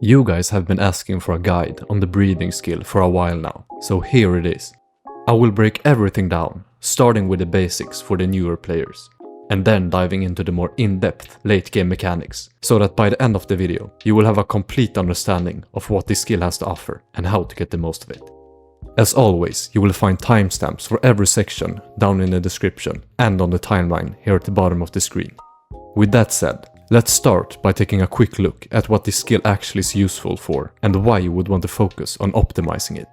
You guys have been asking for a guide on the breeding skill for a while now, so here it is. I will break everything down, starting with the basics for the newer players, and then diving into the more in-depth late game mechanics, so that by the end of the video you will have a complete understanding of what this skill has to offer and how to get the most of it. As always, you will find timestamps for every section down in the description and on the timeline here at the bottom of the screen. With that said, let's start by taking a quick look at what this skill actually is useful for and why you would want to focus on optimizing it.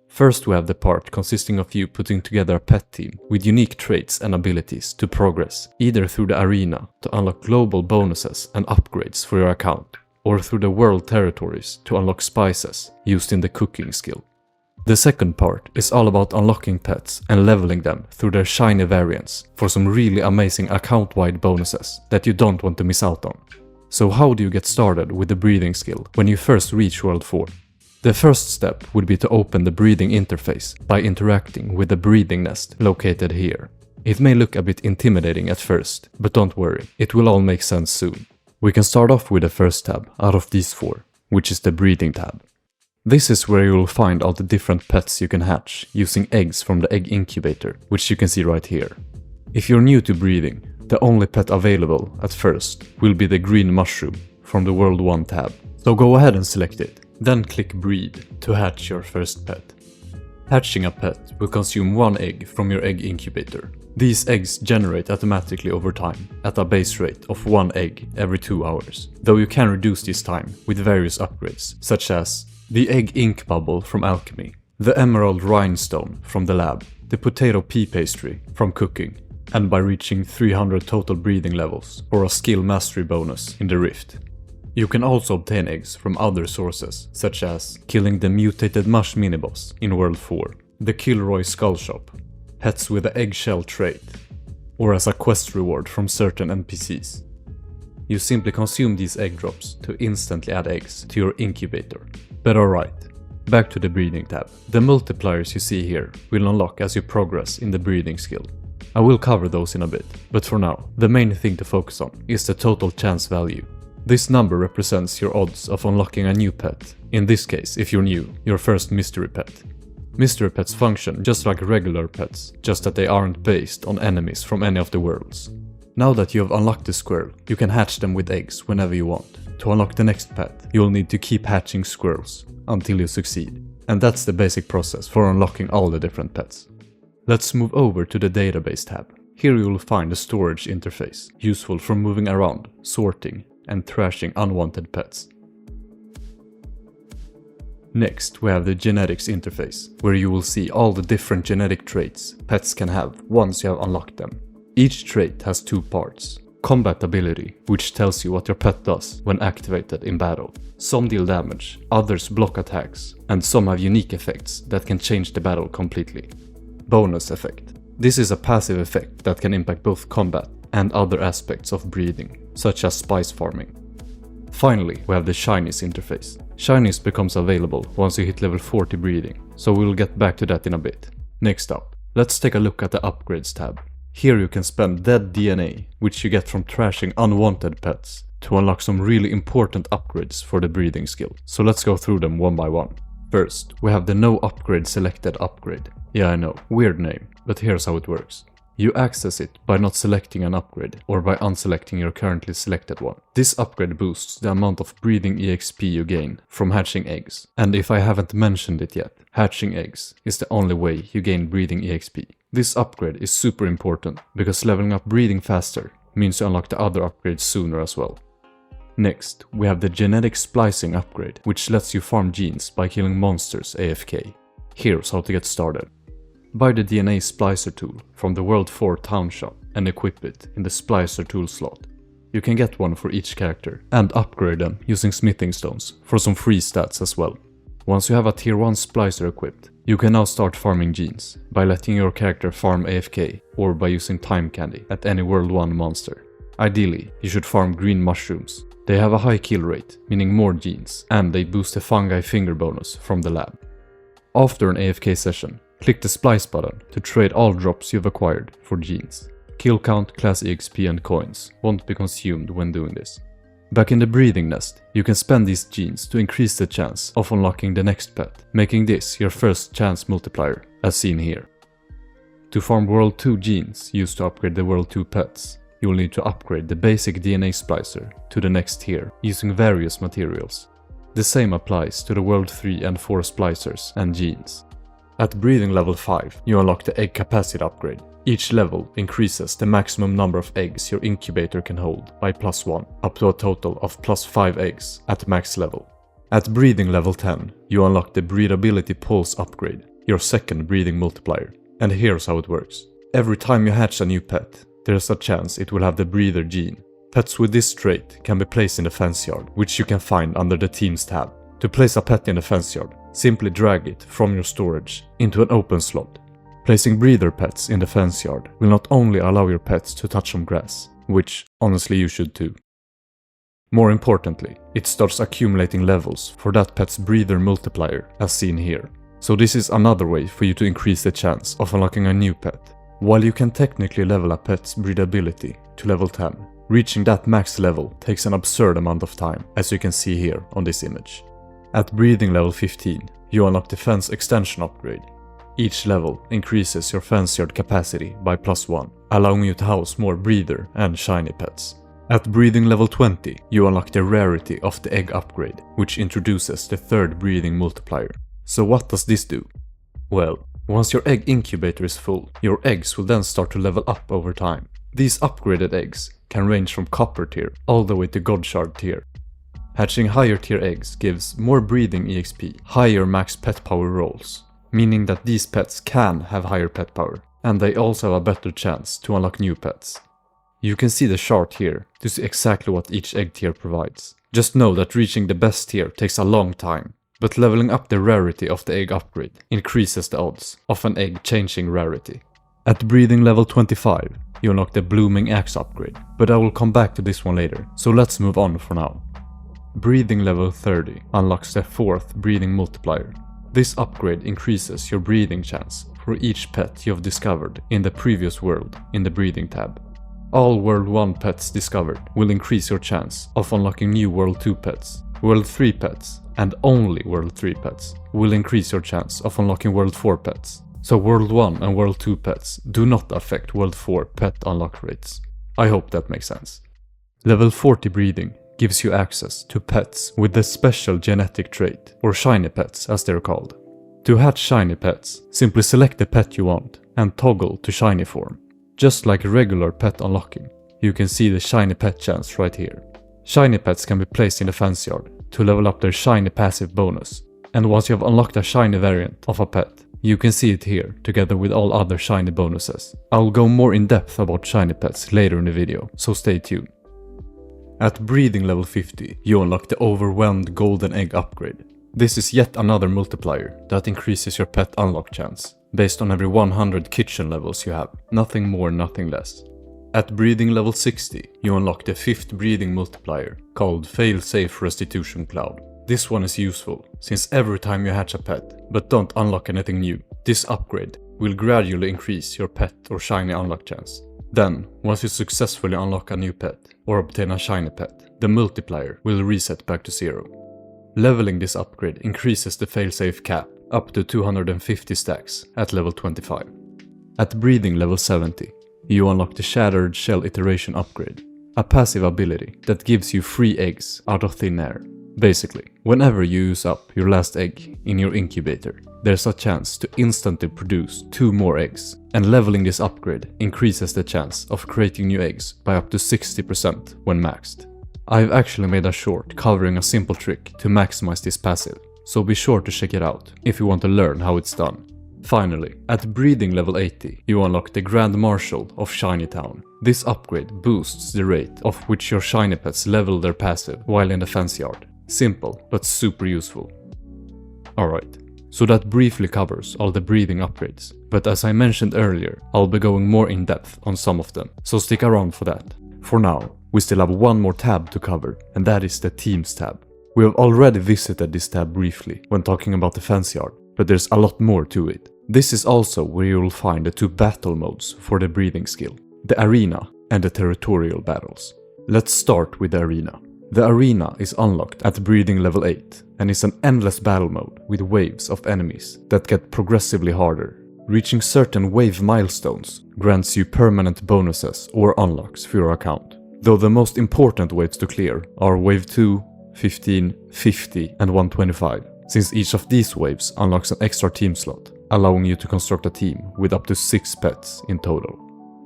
First, we have the part consisting of you putting together a pet team with unique traits and abilities to progress, either through the arena to unlock global bonuses and upgrades for your account, or through the world territories to unlock spices used in the cooking skill. The second part is all about unlocking pets and leveling them through their shiny variants for some really amazing account-wide bonuses that you don't want to miss out on. So how do you get started with the breeding skill when you first reach World 4? The first step would be to open the breeding interface by interacting with the breeding nest located here. It may look a bit intimidating at first, but don't worry, it will all make sense soon. We can start off with the first tab out of these four, which is the breeding tab. This is where you will find all the different pets you can hatch using eggs from the egg incubator, which you can see right here. If you're new to breeding, the only pet available at first will be the green mushroom from the World 1 tab. So go ahead and select it, then click breed to hatch your first pet. Hatching a pet will consume one egg from your egg incubator. These eggs generate automatically over time at a base rate of one egg every 2 hours, though you can reduce this time with various upgrades, such as the egg ink bubble from alchemy, the emerald rhinestone from the lab, the potato pea pastry from cooking, and by reaching 300 total breeding levels or a skill mastery bonus in the rift. You can also obtain eggs from other sources, such as killing the mutated mush miniboss in World 4, the Kilroy skull shop, pets with the eggshell trait, or as a quest reward from certain NPCs. You simply consume these egg drops to instantly add eggs to your incubator. But alright, back to the breeding tab. The multipliers you see here will unlock as you progress in the breeding skill. I will cover those in a bit, but for now, the main thing to focus on is the total chance value. This number represents your odds of unlocking a new pet. In this case, if you're new, your first mystery pet. Mystery pets function just like regular pets, just that they aren't based on enemies from any of the worlds. Now that you have unlocked the squirrel, you can hatch them with eggs whenever you want. To unlock the next pet, you'll need to keep hatching squirrels until you succeed. And that's the basic process for unlocking all the different pets. Let's move over to the database tab. Here you will find a storage interface, useful for moving around, sorting, and trashing unwanted pets. Next, we have the genetics interface, where you will see all the different genetic traits pets can have once you have unlocked them. Each trait has two parts. Combat ability, which tells you what your pet does when activated in battle. Some deal damage, others block attacks, and some have unique effects that can change the battle completely. Bonus effect. This is a passive effect that can impact both combat and other aspects of breeding, such as spice farming. Finally, we have the Shinies interface. Shinies becomes available once you hit level 40 breeding, so we'll get back to that in a bit. Next up, let's take a look at the upgrades tab. Here you can spend dead DNA, which you get from trashing unwanted pets, to unlock some really important upgrades for the breeding skill. So let's go through them one by one. First, we have the no upgrade selected upgrade. Yeah, I know, weird name, but here's how it works. You access it by not selecting an upgrade, or by unselecting your currently selected one. This upgrade boosts the amount of breeding EXP you gain from hatching eggs. And if I haven't mentioned it yet, hatching eggs is the only way you gain breeding EXP. This upgrade is super important, because leveling up breeding faster means you unlock the other upgrades sooner as well. Next, we have the genetic splicing upgrade, which lets you farm genes by killing monsters AFK. Here's how to get started. Buy the DNA Splicer tool from the World 4 town shop and equip it in the Splicer tool slot. You can get one for each character and upgrade them using smithing stones for some free stats as well. Once you have a tier 1 Splicer equipped, you can now start farming genes by letting your character farm AFK or by using time candy at any World 1 monster. Ideally, you should farm green mushrooms. They have a high kill rate, meaning more genes, and they boost the fungi finger bonus from the lab. After an AFK session, click the Splice button to trade all drops you've acquired for genes. Kill count, class EXP and coins won't be consumed when doing this. Back in the breeding nest, you can spend these genes to increase the chance of unlocking the next pet, making this your first chance multiplier, as seen here. To farm World 2 genes used to upgrade the World 2 pets, you will need to upgrade the basic DNA splicer to the next tier using various materials. The same applies to the World 3 and 4 splicers and genes. At breeding level 5, you unlock the egg capacity upgrade. Each level increases the maximum number of eggs your incubator can hold by +1, up to a total of +5 eggs at max level. At breeding level 10, you unlock the Breedability Pulse upgrade, your second breeding multiplier. And here's how it works. Every time you hatch a new pet, there's a chance it will have the breeder gene. Pets with this trait can be placed in the fence yard, which you can find under the Teams tab. To place a pet in the fence yard, simply drag it from your storage into an open slot. Placing breeder pets in the fence yard will not only allow your pets to touch some grass, which honestly you should too. More importantly, it starts accumulating levels for that pet's breeder multiplier as seen here. So this is another way for you to increase the chance of unlocking a new pet. While you can technically level a pet's breedability to level 10, reaching that max level takes an absurd amount of time, as you can see here on this image. At breeding level 15, you unlock the fence extension upgrade. Each level increases your fence yard capacity by +1, allowing you to house more breeder and shiny pets. At breeding level 20, you unlock the Rarity of the Egg upgrade, which introduces the third breeding multiplier. So what does this do? Well, once your egg incubator is full, your eggs will then start to level up over time. These upgraded eggs can range from copper tier all the way to god shard tier. Hatching higher tier eggs gives more breeding EXP, higher max pet power rolls, meaning that these pets can have higher pet power, and they also have a better chance to unlock new pets. You can see the chart here to see exactly what each egg tier provides. Just know that reaching the best tier takes a long time, but leveling up the Rarity of the Egg upgrade increases the odds of an egg changing rarity. At breeding level 25, you unlock the Blooming Axe upgrade, but I will come back to this one later, so let's move on for now. Breeding level 30 unlocks the fourth breeding multiplier. This upgrade increases your breeding chance for each pet you have discovered in the previous world in the breeding tab. All World 1 pets discovered will increase your chance of unlocking new World 2 pets. World 3 pets, and only World 3 pets, will increase your chance of unlocking World 4 pets. So World 1 and World 2 pets do not affect World 4 pet unlock rates. I hope that makes sense. Level 40 breeding gives you access to pets with the special genetic trait, or shiny pets as they're called. To hatch shiny pets, simply select the pet you want and toggle to shiny form. Just like regular pet unlocking, you can see the shiny pet chance right here. Shiny pets can be placed in the fence yard to level up their shiny passive bonus, and once you have unlocked a shiny variant of a pet, you can see it here together with all other shiny bonuses. I'll go more in depth about shiny pets later in the video, so stay tuned. At breeding level 50, you unlock the Overwhelmed Golden Egg upgrade. This is yet another multiplier that increases your pet unlock chance, based on every 100 kitchen levels you have, nothing more, nothing less. At breeding level 60, you unlock the fifth breeding multiplier, called Failsafe Restitution Cloud. This one is useful, since every time you hatch a pet, but don't unlock anything new, this upgrade will gradually increase your pet or shiny unlock chance. Then, once you successfully unlock a new pet, or obtain a shiny pet, the multiplier will reset back to 0. Leveling this upgrade increases the failsafe cap up to 250 stacks at level 25. At breeding level 70, you unlock the Shattershell iteration upgrade, a passive ability that gives you free eggs out of thin air. Basically, whenever you use up your last egg in your incubator, there's a chance to instantly produce 2 more eggs, and leveling this upgrade increases the chance of creating new eggs by up to 60% when maxed. I've actually made a short covering a simple trick to maximize this passive, so be sure to check it out if you want to learn how it's done. Finally, at breeding level 80, you unlock the Grand Marshal of Shinytown. This upgrade boosts the rate of which your shiny pets level their passive while in the fence yard. Simple, but super useful. Alright, so that briefly covers all the breeding upgrades, but as I mentioned earlier, I'll be going more in depth on some of them, so stick around for that. For now, we still have one more tab to cover, and that is the Teams tab. We have already visited this tab briefly when talking about the fence yard, but there's a lot more to it. This is also where you will find the 2 battle modes for the breeding skill, the arena and the territorial battles. Let's start with the arena. The arena is unlocked at breeding level 8 and is an endless battle mode with waves of enemies that get progressively harder. Reaching certain wave milestones grants you permanent bonuses or unlocks for your account, though the most important waves to clear are wave 2, 15, 50 and 125, since each of these waves unlocks an extra team slot, allowing you to construct a team with up to 6 pets in total.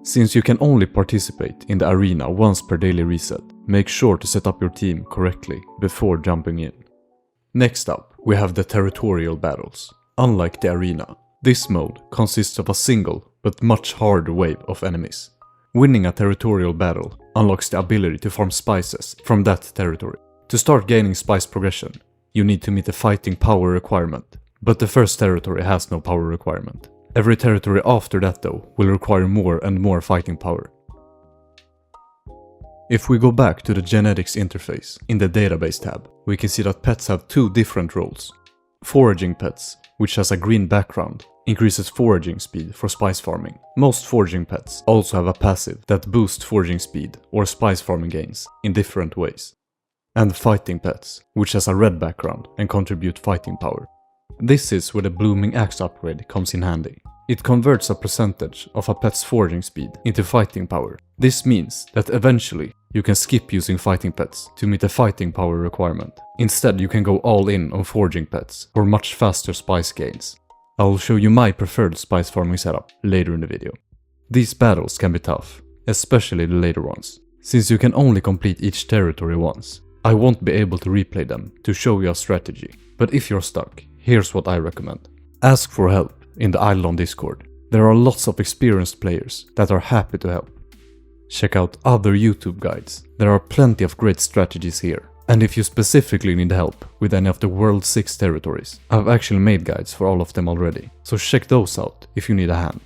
Since you can only participate in the arena once per daily reset, make sure to set up your team correctly before jumping in. Next up, we have the territorial battles. Unlike the arena, this mode consists of a single but much harder wave of enemies. Winning a territorial battle unlocks the ability to farm spices from that territory. To start gaining spice progression, you need to meet the fighting power requirement, but the first territory has no power requirement. Every territory after that though will require more and more fighting power. If we go back to the genetics interface in the database tab, we can see that pets have 2 different roles. Foraging pets, which has a green background, increases foraging speed for spice farming. Most foraging pets also have a passive that boosts foraging speed or spice farming gains in different ways. And fighting pets, which has a red background and contribute fighting power. This is where the blooming axe upgrade comes in handy. It converts a percentage of a pet's foraging speed into fighting power. This means that eventually you can skip using fighting pets to meet the fighting power requirement. Instead, you can go all in on foraging pets for much faster spice gains. I will show you my preferred spice farming setup later in the video. These battles can be tough, especially the later ones, since you can only complete each territory once. I won't be able to replay them to show you a strategy, but if you're stuck, here's what I recommend. Ask for help in the Idleon Discord. There are lots of experienced players that are happy to help. Check out other YouTube guides. There are plenty of great strategies here. And if you specifically need help with any of the World 6 territories, I've actually made guides for all of them already, so check those out if you need a hand.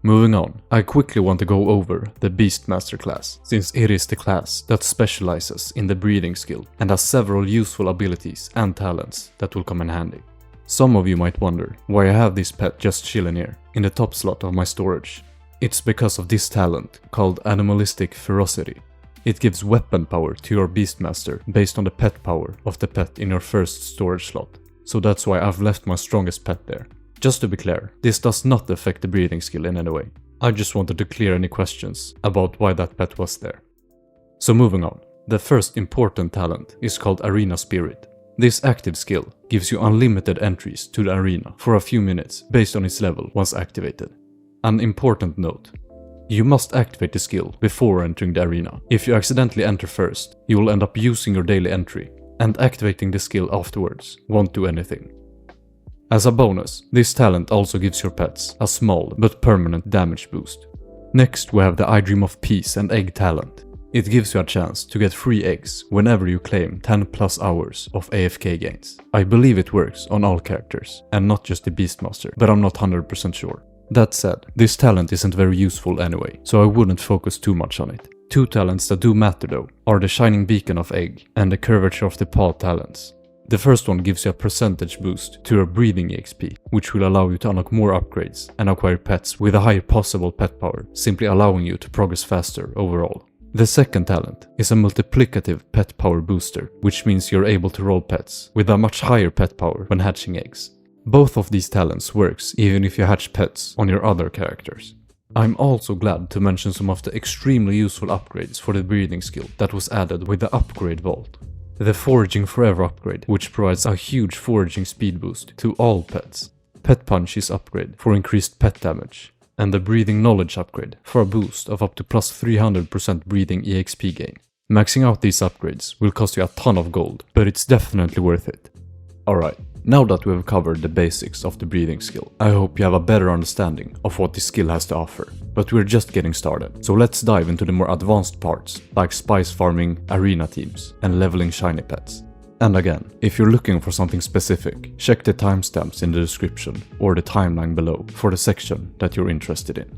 Moving on, I quickly want to go over the Beastmaster class, since it is the class that specializes in the breeding skill and has several useful abilities and talents that will come in handy. Some of you might wonder why I have this pet just chilling here, in the top slot of my storage. It's because of this talent called Animalistic Ferocity. It gives weapon power to your Beastmaster based on the pet power of the pet in your first storage slot, so that's why I've left my strongest pet there. Just to be clear, this does not affect the breeding skill in any way. I just wanted to clear any questions about why that pet was there. So moving on, the first important talent is called Arena Spirit. This active skill gives you unlimited entries to the arena for a few minutes based on its level once activated. An important note. You must activate the skill before entering the arena. If you accidentally enter first, you will end up using your daily entry, and activating the skill afterwards won't do anything. As a bonus, this talent also gives your pets a small but permanent damage boost. Next we have the I Dream of Peace and Egg talent. It gives you a chance to get free eggs whenever you claim 10+ hours of AFK gains. I believe it works on all characters, and not just the Beastmaster, but I'm not 100% sure. That said, this talent isn't very useful anyway, so I wouldn't focus too much on it. 2 talents that do matter though are the Shining Beacon of Egg and the Curvature of the Paw talents. The first one gives you a percentage boost to your breeding EXP, which will allow you to unlock more upgrades and acquire pets with a higher possible pet power, simply allowing you to progress faster overall. The second talent is a multiplicative pet power booster, which means you're able to roll pets with a much higher pet power when hatching eggs. Both of these talents works even if you hatch pets on your other characters. I'm also glad to mention some of the extremely useful upgrades for the breeding skill that was added with the upgrade vault. The Foraging Forever upgrade, which provides a huge foraging speed boost to all pets. Pet Punches upgrade for increased pet damage. And the Breeding Knowledge upgrade for a boost of up to plus 300% breeding EXP gain. Maxing out these upgrades will cost you a ton of gold, but it's definitely worth it. Alright, now that we have covered the basics of the breeding skill, I hope you have a better understanding of what this skill has to offer. But we're just getting started, so let's dive into the more advanced parts, like spice farming, arena teams, and leveling shiny pets. And again, if you're looking for something specific, check the timestamps in the description or the timeline below for the section that you're interested in.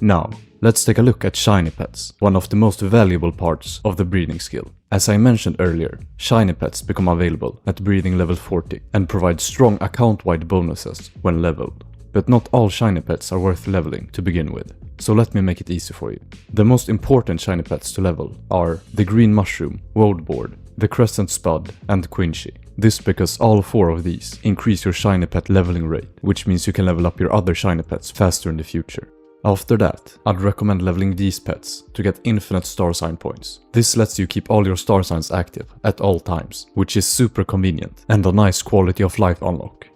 Now, let's take a look at shiny pets, one of the most valuable parts of the breeding skill. As I mentioned earlier, shiny pets become available at breeding level 40 and provide strong account-wide bonuses when leveled. But not all shiny pets are worth leveling to begin with, so let me make it easy for you. The most important shiny pets to level are the Green Mushroom, Woad Board, the Crescent Spud, and Quincy. This because all 4 of these increase your shiny pet leveling rate, which means you can level up your other shiny pets faster in the future. After that, I'd recommend leveling these pets to get infinite star sign points. This lets you keep all your star signs active at all times, which is super convenient and a nice quality of life unlock.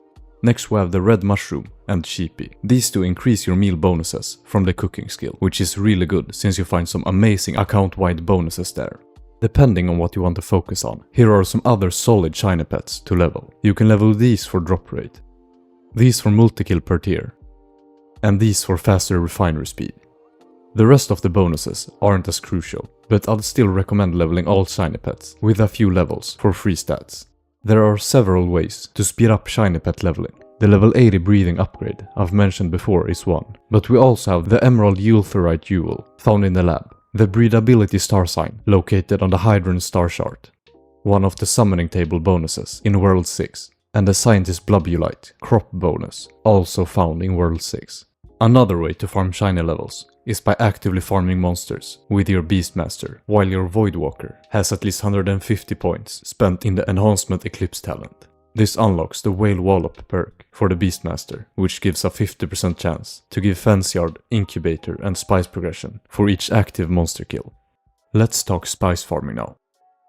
Next we have the Red Mushroom and Sheepy. These two increase your meal bonuses from the cooking skill, which is really good since you find some amazing account-wide bonuses there. Depending on what you want to focus on, here are some other solid shiny pets to level. You can level these for drop rate, these for multi-kill per tier, and these for faster refinery speed. The rest of the bonuses aren't as crucial, but I'd still recommend leveling all shiny pets with a few levels for free stats. There are several ways to speed up shiny pet leveling. The level 80 breathing upgrade I've mentioned before is one, but we also have the Emerald Eultherite Jewel found in the lab, the Breedability star sign located on the Hydron star chart, one of the summoning table bonuses in World 6, and the Scientist Blobulite crop bonus also found in World 6. Another way to farm shiny levels is by actively farming monsters with your Beastmaster, while your Voidwalker has at least 150 points spent in the Enhancement Eclipse talent. This unlocks the Whale Wallop perk for the Beastmaster, which gives a 50% chance to give Fence Yard, Incubator and Spice progression for each active monster kill. Let's talk spice farming now.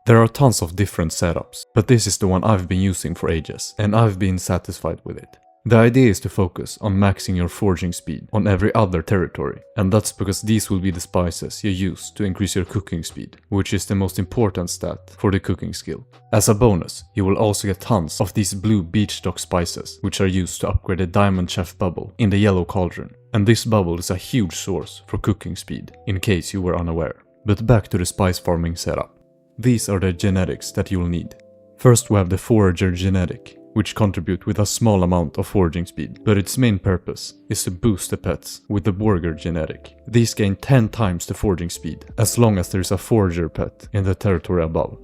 There are tons of different setups, but this is the one I've been using for ages, and I've been satisfied with it. The idea is to focus on maxing your forging speed on every other territory, and that's because these will be the spices you use to increase your cooking speed, which is the most important stat for the cooking skill. As a bonus, you will also get tons of these blue beachstock spices, which are used to upgrade the Diamond Chef bubble in the yellow cauldron, and this bubble is a huge source for cooking speed, in case you were unaware. But back to the spice farming setup. These are the genetics that you'll need. First we have the Forager genetic, which contribute with a small amount of foraging speed, but its main purpose is to boost the pets with the Borger genetic. These gain 10 times the foraging speed, as long as there is a forager pet in the territory above.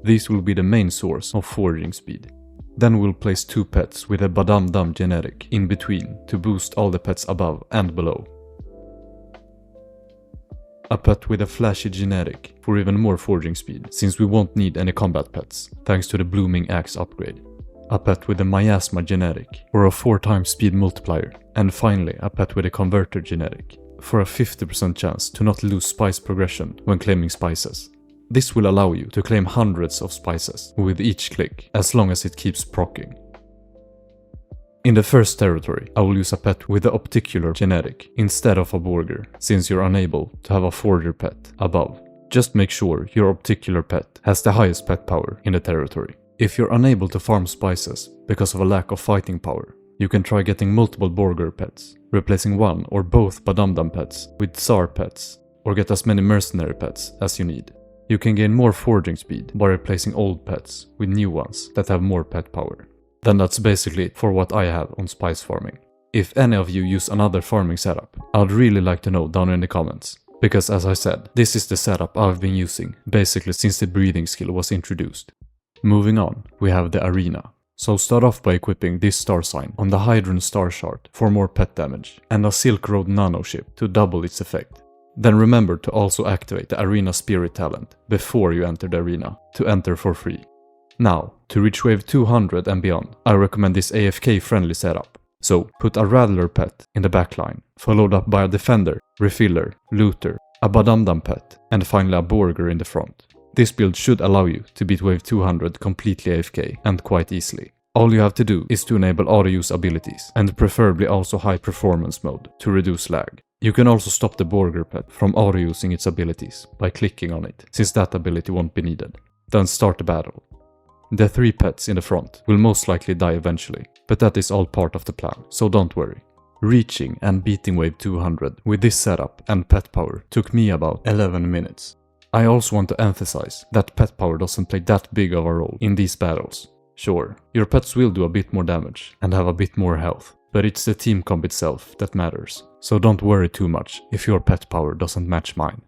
These will be the main source of foraging speed. Then we'll place 2 pets with a Badam Dam genetic in between to boost all the pets above and below. A pet with a Flashy genetic for even more foraging speed, since we won't need any combat pets, thanks to the Blooming Axe upgrade. A pet with a Miasma genetic for a 4 times speed multiplier, and finally a pet with a Converter genetic for a 50% chance to not lose spice progression when claiming spices. This will allow you to claim hundreds of spices with each click, as long as it keeps proccing. In the first territory, I will use a pet with the Opticular genetic instead of a Borger, since you're unable to have a Forger pet above. Just make sure your Opticular pet has the highest pet power in the territory. If you're unable to farm spices because of a lack of fighting power, you can try getting multiple Borger pets, replacing one or both Badamdam pets with Tsar pets, or get as many mercenary pets as you need. You can gain more foraging speed by replacing old pets with new ones that have more pet power. Then that's basically it for what I have on spice farming. If any of you use another farming setup, I'd really like to know down in the comments. Because as I said, this is the setup I've been using basically since the breathing skill was introduced. Moving on, we have the arena. So start off by equipping this star sign on the Hydron star chart for more pet damage, and a Silk Road nano ship to double its effect. Then remember to also activate the arena spirit talent before you enter the arena to enter for free. Now, to reach wave 200 and beyond, I recommend this AFK friendly setup. So put a Rattler pet in the backline, followed up by a Defender, Refiller, Looter, a Badamdam pet, and finally a Borger in the front. This build should allow you to beat wave 200 completely AFK and quite easily. All you have to do is to enable auto-use abilities, and preferably also high performance mode to reduce lag. You can also stop the Borger pet from auto-using its abilities by clicking on it, since that ability won't be needed. Then start the battle. The 3 pets in the front will most likely die eventually, but that is all part of the plan, so don't worry. Reaching and beating wave 200 with this setup and pet power took me about 11 minutes. I also want to emphasize that pet power doesn't play that big of a role in these battles. Sure, your pets will do a bit more damage and have a bit more health, but it's the team comp itself that matters, so don't worry too much if your pet power doesn't match mine.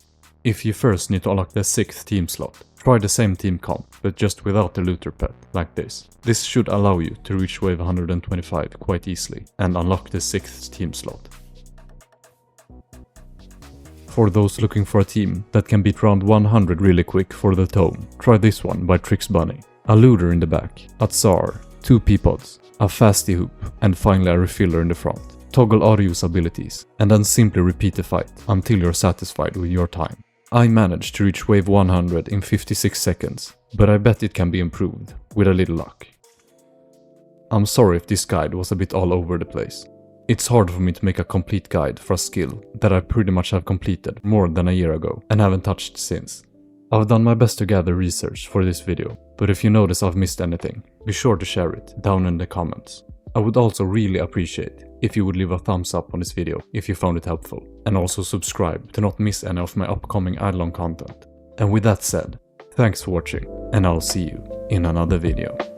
If you first need to unlock the 6th team slot, try the same team comp, but just without the Looter pet, like this. This should allow you to reach wave 125 quite easily and unlock the 6th team slot. For those looking for a team that can beat round 100 really quick for the Tome, try this one by Trix Bunny. A looter in the back, a Tsar, 2 Peapods, a Fasty Hoop, and finally a refiller in the front. Toggle auto-use abilities, and then simply repeat the fight until you're satisfied with your time. I managed to reach wave 100 in 56 seconds, but I bet it can be improved, with a little luck. I'm sorry if this guide was a bit all over the place. It's hard for me to make a complete guide for a skill that I pretty much have completed more than a year ago and haven't touched since. I've done my best to gather research for this video, but if you notice I've missed anything, be sure to share it down in the comments. I would also really appreciate if you would leave a thumbs up on this video if you found it helpful, and also subscribe to not miss any of my upcoming Idleon content. And with that said, thanks for watching, and I'll see you in another video.